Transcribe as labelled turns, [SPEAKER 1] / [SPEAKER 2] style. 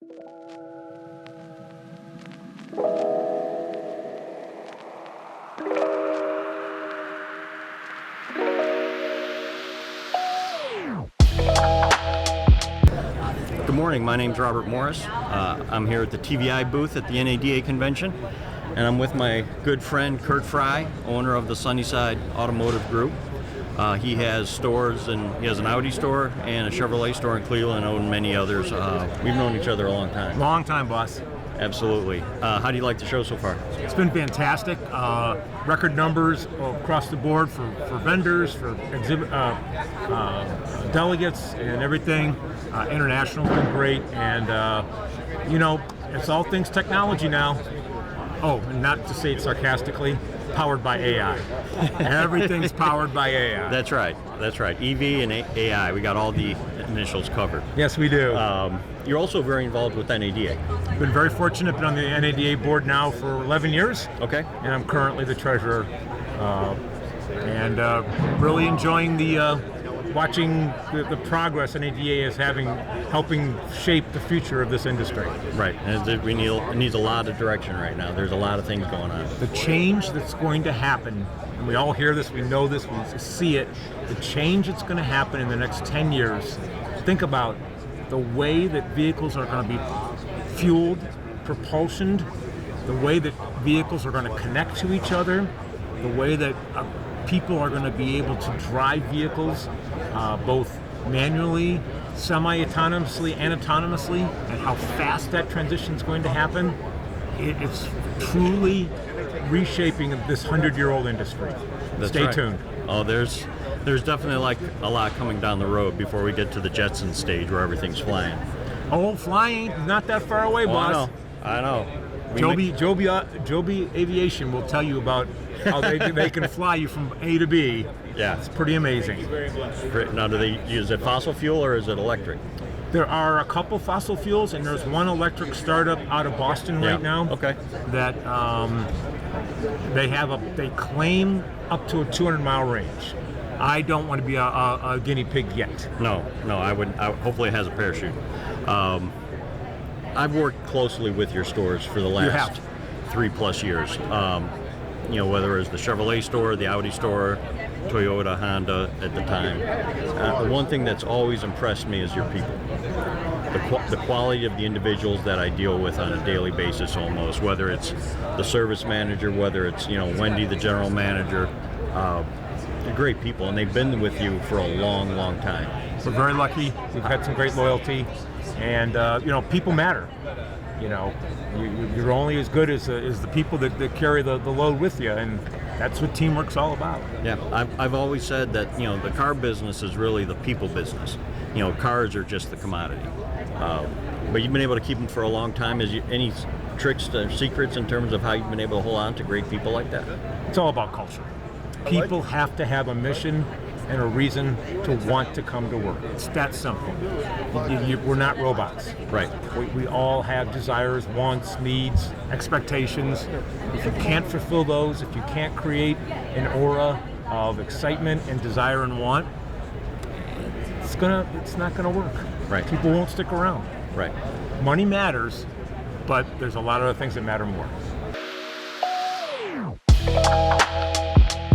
[SPEAKER 1] Good morning, my name's Robert Morris. I'm here at the TVI booth at the NADA convention, and I'm with my good friend Kirt Frye, owner of the Sunnyside Automotive Group. He has stores, and he has an Audi store and a Chevrolet store in Cleveland, and many others. We've known each other a long time.
[SPEAKER 2] Long time, boss.
[SPEAKER 1] Absolutely. How do you like the show so far?
[SPEAKER 2] It's been fantastic. Record numbers across the board for vendors, for delegates, and everything. International's been great, and you know, it's all things technology now. Oh, and not to say it sarcastically, powered by AI. Everything's powered by AI.
[SPEAKER 1] That's right. That's right. EV and AI. We got all the initials covered.
[SPEAKER 2] Yes, we do.
[SPEAKER 1] You're also very involved with NADA.
[SPEAKER 2] Been very fortunate. Been on the NADA board now for 11 years.
[SPEAKER 1] Okay.
[SPEAKER 2] And I'm currently the treasurer. And really enjoying the watching the progress NADA is having, helping shape the future of this industry.
[SPEAKER 1] Right, and it needs a lot of direction right now. There's a lot of things going on.
[SPEAKER 2] The change that's going to happen, and we all hear this, we know this, we see it, the change that's going to happen in the next 10 years, think about the way that vehicles are going to be fueled, propulsioned, the way that vehicles are going to connect to each other, the way that people are going to be able to drive vehicles both manually, semi-autonomously, and autonomously, and how fast that transition is going to happen. It's truly reshaping this 100-year-old industry. Stay tuned.
[SPEAKER 1] Oh, there's definitely like a lot coming down the road before we get to the Jetson stage where everything's flying.
[SPEAKER 2] Oh, flying, not that far away, boss.
[SPEAKER 1] I know.
[SPEAKER 2] Joby Aviation will tell you about how they can fly you from A to B.
[SPEAKER 1] Yeah.
[SPEAKER 2] It's pretty amazing.
[SPEAKER 1] Now, do they use it fossil fuel or is it electric?
[SPEAKER 2] There are a couple fossil fuels, and there's one electric startup out of Boston right now.
[SPEAKER 1] Okay.
[SPEAKER 2] That they claim up to a 200-mile range. I don't want to be a guinea pig yet.
[SPEAKER 1] No, I wouldn't. Hopefully, it has a parachute. I've worked closely with your stores for the last 3+ years. You know, whether it was the Chevrolet store, the Audi store, Toyota, Honda at the time. The one thing that's always impressed me is your people. The quality of the individuals that I deal with on a daily basis almost, whether it's the service manager, whether it's, you know, Wendy, the general manager. They're great people, and they've been with you for a long, long time.
[SPEAKER 2] We're very lucky. We've had some great loyalty, and you know, people matter. You know, you're only as good as the people that carry the load with you, and that's what teamwork's all about.
[SPEAKER 1] Yeah, I've always said that, you know, the car business is really the people business. You know, cars are just the commodity. But you've been able to keep them for a long time. Any tricks or secrets in terms of how you've been able to hold on to great people like that?
[SPEAKER 2] It's all about culture. People have to have a mission and a reason to want to come to work. It's that simple. We're not robots.
[SPEAKER 1] Right.
[SPEAKER 2] We all have desires, wants, needs, expectations. If you can't fulfill those, if you can't create an aura of excitement and desire and want, it's not gonna work.
[SPEAKER 1] Right.
[SPEAKER 2] People won't stick around.
[SPEAKER 1] Right.
[SPEAKER 2] Money matters, but there's a lot of other things that matter more.